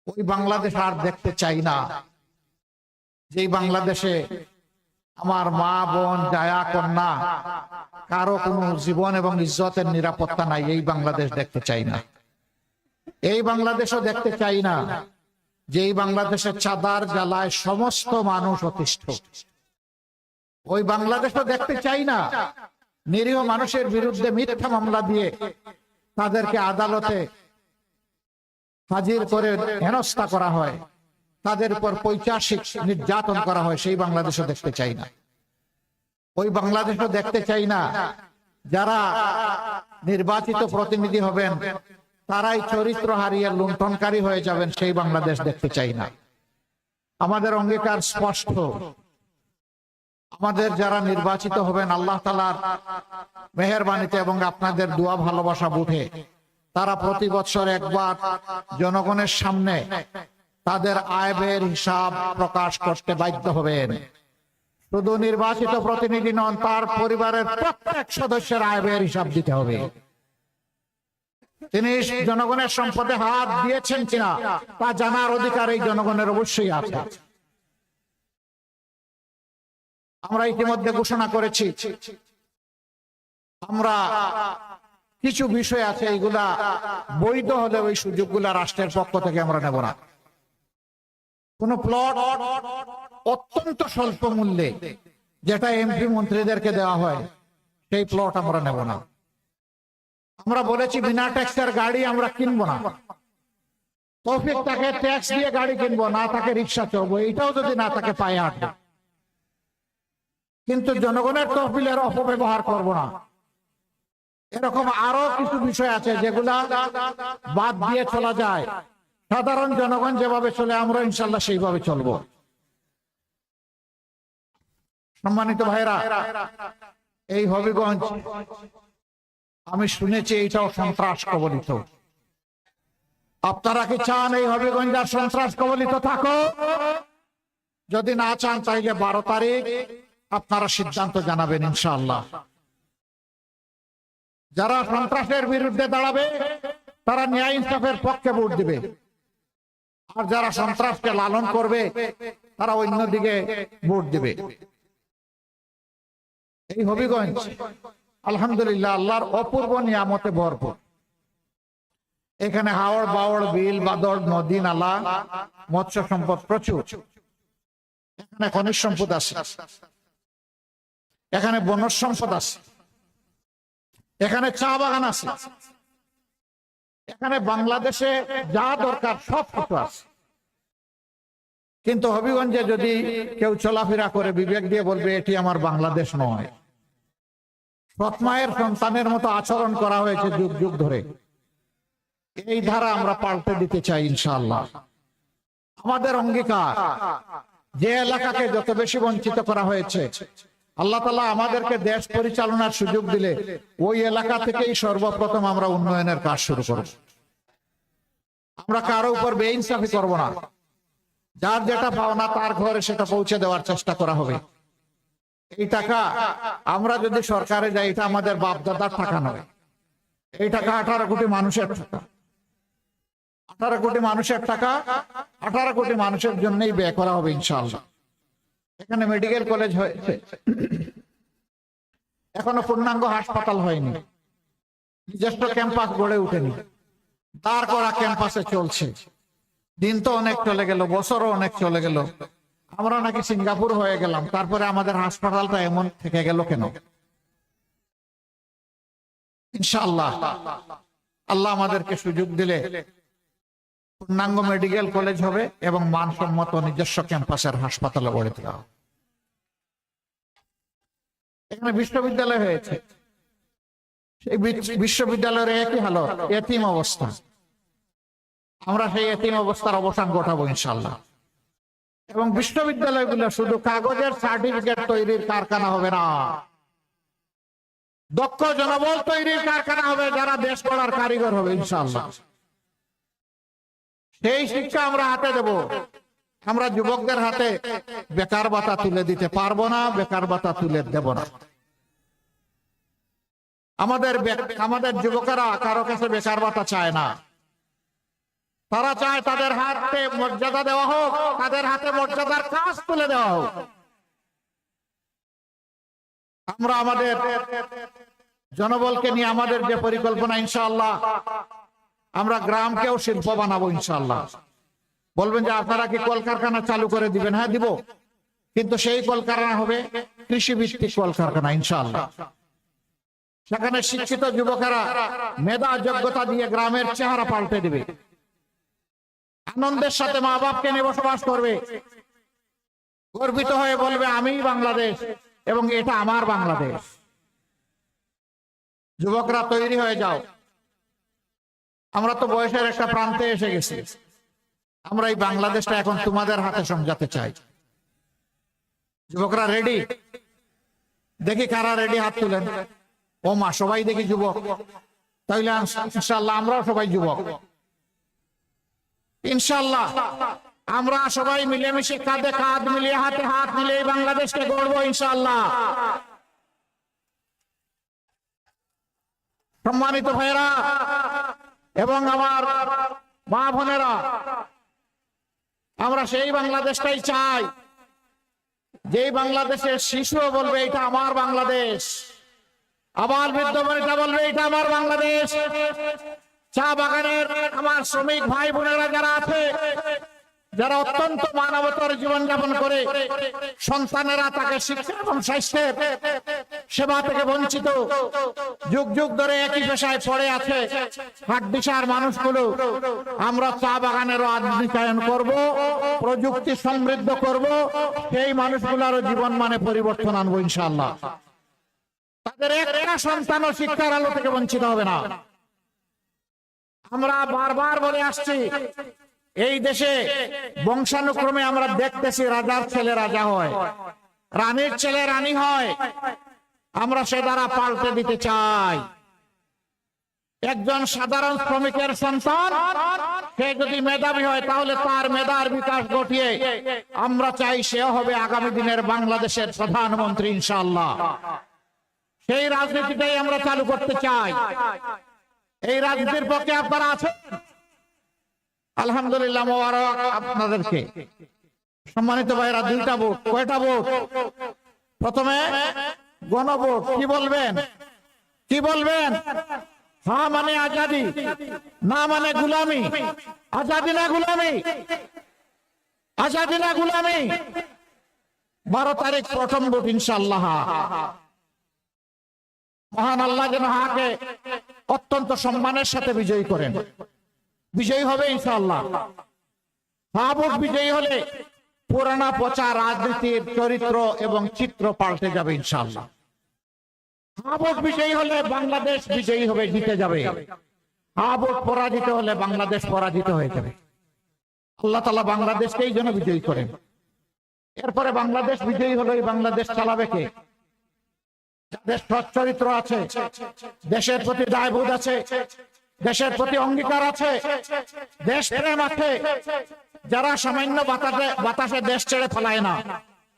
ওই বাংলাদেশ আর দেখতে চাই না, যেই বাংলাদেশে আমার মা বোন জায়া কন্যা কারো কোনো জীবন এবং ইজ্জতের নিরাপত্তা নাই। এই বাংলাদেশ দেখতে চাই না। এই বাংলাদেশও দেখতে চাই না যেই বাংলাদেশের চাঁদার জ্বালায় সমস্ত মানুষ অতিষ্ঠ। ওই বাংলাদেশও দেখতে চাই না নিরীহ মানুষের বিরুদ্ধে মিথ্যা মামলা দিয়ে তাদেরকে আদালতে হাজির করে হেনস্থা করা হয়, তাদের উপর পৈশাচিক নির্যাতন করা হয়। সেই বাংলাদেশও দেখতে চাই না। ওই বাংলাদেশও দেখতে চাই না যারা নির্বাচিত প্রতিনিধি হবেন তারাই চরিত্র হারিয়ে লুণ্ঠনকারী হয়ে যাবেন। সেই বাংলাদেশ দেখতে চাই না। আমাদের অঙ্গীকার স্পষ্ট। আমাদের যারা নির্বাচিত হবেন আল্লাহ তাআলার মেহেরবানিতে এবং আপনাদের দোয়া ভালোবাসা বুঝে তারা প্রতি বছর একবার জনগণের সামনে তাদের আয় ব্যয়ের হিসাব প্রকাশ করতে বাধ্য হবেন। শুধু নির্বাচিত প্রতিনিধি নন, তার পরিবারের প্রত্যেক সদস্যের আয় ব্যয়ের হিসাব দিতে হবে। তিনি জনগণের সম্পদে হাত দিয়েছেন কিনা তা জানার অধিকার এই জনগণের অবশ্যই আছে। আমরা ইতিমধ্যে ঘোষণা করেছি আমরা কিছু বিষয় আছে এইগুলা বৈধ হলে ওই সুযোগগুলা রাষ্ট্রের পক্ষ থেকে আমরা নেব না। কোন প্লট অত্যন্ত স্বল্প মূল্যে যেটা এমপি মন্ত্রীদেরকে দেওয়া হয় সেই প্লট আমরা নেব না। আমরা বলেছি বিনা ট্যাক্সের গাড়ি আমরা কিনবো না। তৌফিক তাকে ট্যাক্স দিয়ে গাড়ি কিনবো, না তাকে রিক্সা চলবো, এইটাও যদি না তাকে পায়ে হাঁটবো। কিন্তু জনগণের তহবিলের অপব্যবহার করব না। এরকম আরো কিছু বিষয় আছে যেগুলা বাদ দিয়ে চলা যায়। সাধারণ জনগণ যেভাবে চলে আমরা ইনশাল্লাহ সেইভাবে চলবো। সম্মানিত ভাইরা, এই হবিগঞ্জ আমি শুনেছি এইটাও সন্ত্রাস কবলিত। আপনারা কি চান এই হবিগঞ্জ আর সন্ত্রাস কবলিত থাকো? যদি না চান তাইলে 12 তারিখ আপনারা সিদ্ধান্ত জানাবেন ইনশাআল্লাহ। যারা সন্ত্রাসের বিরুদ্ধে দাঁড়াবে তারা ন্যায় ইনসাফের পক্ষে ভোট দিবে, আর যারা সন্ত্রাসকে লালন করবে তারা অন্যদিকে ভোট দিবে। এই হবিগঞ্জ আলহামদুলিল্লাহ আল্লাহর অপূর্ব নিয়ামতে ভরপুর। এখানে হাওড় বাওড় বিল বাদর নদী নালা মৎস্য সম্পদ প্রচুর। এখানে খনিজ সম্পদ আছে, এখানে বনজ সম্পদ আছে, এখানে চা বাগান আছে, এখানে বাংলাদেশে যা দরকার সব কিছু আছে। কিন্তু হবিগঞ্জে যদি কেউ চলাফেরা করে বিবেক দিয়ে বলবে এটি আমার বাংলাদেশ নয়। সৎ মায়ের সন্তানের মতো আচরণ করা হয়েছে যুগ যুগ ধরে। এই ধারা আমরা পাল্টে দিতে চাই ইনশাআল্লাহ। আমাদের অঙ্গীকার, যে এলাকাকে যত বেশি বঞ্চিত করা হয়েছে আল্লাহ তাআলা আমাদেরকে দেশ পরিচালনার সুযোগ দিলে ওই এলাকা থেকেই সর্বপ্রথম আমরা উন্নয়নের কাজ শুরু করব। আমরা কারো উপর বেইনসাফি করব না। যার যেটা পাওনা তার ঘরে সেটা পৌঁছে দেওয়ার চেষ্টা করা হবে। এই টাকা আমরা যদি সরকারে যাই এটা আমাদের বাপ দাদার টাকা নয়। এই টাকা 18 কোটি মানুষের টাকা। 18 কোটি মানুষের টাকা 18 কোটি মানুষের জন্যই ব্যয় করা হবে ইনশাআল্লাহ। এখানে মেডিকেল কলেজ হয়েছে, এখনো পূর্ণাঙ্গ হাসপাতাল হয়নি, নিজস্ব ক্যাম্পাস গড়ে উঠেনি, দাঁড় করা ক্যাম্পাসে চলছে। দিন তো অনেক চলে গেল, বছরও অনেক চলে গেল। আমরা নাকি সিঙ্গাপুর হয়ে গেলাম, তারপরে আমাদের হাসপাতালটা এমন থেকে গেল কেন? ইনশাআল্লাহ আল্লাহ আমাদেরকে সুযোগ দিলে পূর্ণাঙ্গ মেডিকেল কলেজ হবে এবং মানসম্মত নিজস্ব ক্যাম্পাসের হাসপাতালে গড়ে তোলা হবে। এখানে বিশ্ববিদ্যালয় হয়েছে, সেই বিশ্ববিদ্যালয়ের একই হালত, এতিম অবস্থা। আমরা সেই এতিম অবস্থার অবসান ঘটাবো ইনশাআল্লাহ। এবং বিশ্ববিদ্যালয়গুলো শুধু কাগজের সার্টিফিকেট তৈরির কারখানা হবে না, দক্ষ জনবল তৈরির কারখানা হবে, যারা দেশ গড়ার কারিগর হবে ইনশাআল্লাহ। সেই শিক্ষা আমরা হাতে দেব। আমরা যুবকদের হাতে বেকার ভাতা তুলে দিতে পারবো না, বেকার ভাতা তুলে দেব না। আমাদের যুবকেরা কারো কাছে বেকার ভাতা চায় না। তারা চায় তাদের হাতে মর্যাদা দেওয়া হোক, তাদের হাতে মর্যাদার কাজ তুলে দেওয়া হোক। আমরা আমাদের জনবলকে নিয়ে আমাদের যে পরিকল্পনা, ইনশাআল্লাহ আমরা গ্রামকেও শিল্প বানাবো ইনশাআল্লাহ। বলবেন যে আপনারা কি কলকারখানা চালু করে দিবেন? হ্যাঁ দিব, কিন্তু সেই কলকারখানা হবে কৃষি ভিত্তিক কলকারখানা ইনশাআল্লাহ। সেখানে শিক্ষিত যুবকেরা মেধা যোগ্যতা দিয়ে গ্রামের চেহারা পাল্টে দিবে, আনন্দের সাথে মা বাপকে নিয়ে বসবাস করবে, গর্বিত হয়ে বলবে আমি বাংলাদেশ এবং এটা আমার বাংলাদেশ। যুবকরা তৈরি হয়ে যাও, আমরা তো বয়সের একটা প্রান্তে এসে গেছি। আমরা এই বাংলাদেশটা এখন তোমাদের হাতে সমঝাতে চাই। যুবকরা রেডি? দেখি কারা রেডি, হাত তুলেন। ও মা, সবাই দেখি যুবক। তাইলে ইনশাআল্লাহ আমরাও সবাই যুবক। ইনশাআল্লাহ আমরা সবাই মিলেমিশে কাঁধে কাঁধ মিলিয়ে হাতে হাত মিলিয়ে বাংলাদেশকে গড়বো ইনশাআল্লাহ। সম্মানিত ভাইয়েরা এবং আমার মা বোনেরা, আমরা সেই বাংলাদেশটাই চাই যেই বাংলাদেশের শিশুও বলবে এটা আমার বাংলাদেশ, আবার বৃদ্ধ বনিতা বলবে এটা আমার বাংলাদেশ। চা বাগানের আমার শ্রমিক ভাই বোনেরা যারা আছে, যারা অত্যন্ত মানবতার জীবনযাপন করে, সন্তানেরা তাকে শিক্ষা এবং স্বাস্থ্যের সেবা থেকে বঞ্চিত, যুগ যুগ ধরে একই পেশায় পড়ে আছে হাড্ডিসার মানুষগুলো, আমরা চা বাগানেরও আধুনিকায়ন করব, প্রযুক্তি সমৃদ্ধ করব, সেই মানুষগুলোরও জীবন মানে পরিবর্তন আনবো ইনশাআল্লাহ। তাদের একটা সন্তানও শিক্ষার আলো থেকে বঞ্চিত হবে না। আমরা বারবার বলে আসছি, এই দেশে বংশানুক্রমে আমরা দেখতেছি রাজার ছেলে রাজা হয়, রানীর ছেলে রানী হয়। আমরা সে দ্বারা পাল্টে দিতে চাই। একজন সাধারণ শ্রমিকের সন্তান সে যদি মেধাবী হয় তাহলে তার মেধার বিকাশ ঘটিয়ে আমরা চাই সেও হবে আগামী দিনের বাংলাদেশের প্রধানমন্ত্রী ইনশাআল্লাহ। সেই রাজনীতিটাই আমরা চালু করতে চাই। এই রাজনীতির পক্ষে আপনারা আছেন? আলহামদুলিল্লাহ, মোবারক আপনাদেরকে। সম্মানিত ভাইরা, দুইটা ভোট। কয়টা ভোট? প্রথমে গণভোট। কি বলবেন? কি বলবেন? হ্যাঁ মানে আজাদি, না মানে গুলামি। আজাদি না গুলামি, আজাদি না গুলামি। 12 তারিখ প্রথম ভোট ইনশাআল্লাহ। মহান আল্লাহ যেন হাকে অত্যন্ত সম্মানের সাথে বিজয়ী করেন। বিজয়ী হবে ইনশাআল্লাহ। হ্যাঁ ভোট বিজয়ী হলে পুরানা পচা রাজনীতির চরিত্র এবং চিত্র পাল্টে যাবে ইনশাআল্লাহ। হ্যাঁ ভোট বিজয়ী হলে বাংলাদেশ বিজয়ী হবে, জিতে যাবে। হ্যাঁ ভোট পরাজিত হলে বাংলাদেশ পরাজিত হয়ে যাবে। আল্লাহ তাআলা বাংলাদেশকেই যেন বিজয়ী করেন। এরপরে বাংলাদেশ বিজয়ী হলে এই বাংলাদেশ চালাবে কে? যাদের সৎ চরিত্র আছে, দেশের প্রতি দায়বোধ আছে, দেশের প্রতি অঙ্গীকার আছে, দেশ প্রেম আছে, যারা সামান্য বাতাসে দেশ ছেড়ে ফেলায় না,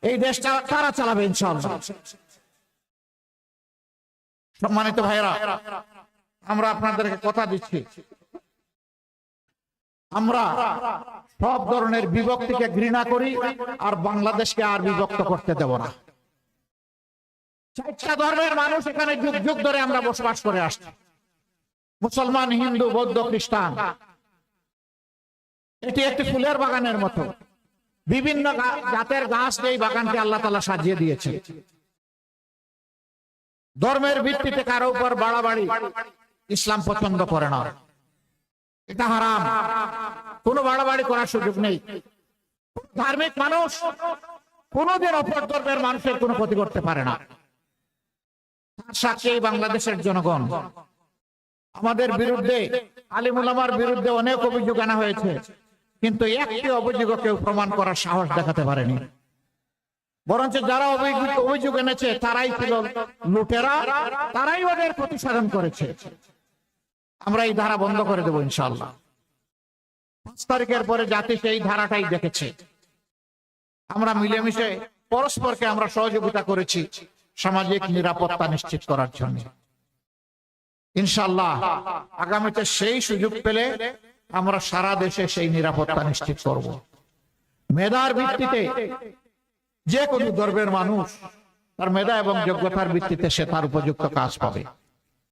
এই দেশটা তারা চালাবে ইনশাআল্লাহ। সম্মানিত ভাইরা, আমরা আপনাদেরকে কথা দিচ্ছি, আমরা সব ধরনের বিভক্তিকে ঘৃণা করি আর বাংলাদেশকে আর বিভক্ত করতে দেব না। 4টা ধর্মের মানুষ এখানে যুগ যুগ ধরে আমরা বসবাস করে আসছি। মুসলমান, হিন্দু, বৌদ্ধ, খ্রিস্টান। এটি একটি ফুলের বাগানের মতো। বিভিন্ন জাতের গাছ দিয়ে এই বাগানকে আল্লাহ তাআলা সাজিয়ে দিয়েছে। ধর্মের ভিত্তিতে কারো উপর বাড়াবাড়ি ইসলাম পছন্দ করে না। এটা হারাম। কোনো বাড়াবাড়ি করার সুযোগ নেই। ধার্মিক মানুষ কোনোদিন অপর ধর্মের মানুষের কোনো ক্ষতি করতে পারে না। তার সাক্ষী বাংলাদেশের জনগণ। আমাদের বিরুদ্ধে, আলিম উলামার বিরুদ্ধে অনেক অভিযোগ আনা হয়েছে, কিন্তু একটি অভিযোগ কেউ প্রমাণ করার সাহস দেখাতে পারেনি। বরঞ্চ যারা অভিযোগ এনেছে তারাই ছিল লুটেরা, তারাই ওদের প্রতিসাধন করেছে। আমরা এই ধারা বন্ধ করে দেব ইনশাআল্লাহ। 5 তারিখের পরে জাতি সেই ধারাটাই দেখেছে। আমরা মিলেমিশে পরস্পরকে আমরা সহযোগিতা করেছি সামাজিক নিরাপত্তা নিশ্চিত করার জন্য। ইনশাআল্লাহ আগামীতে সেই সুযোগ পেলে আমরা সারা দেশে সেই নিরাপত্তা নিশ্চিত করব। মেধার ভিত্তিতে যে কোনো ধর্মের মানুষ তার মেধা এবং যোগ্যতার ভিত্তিতে সে তার উপযুক্ত কাজ পাবে।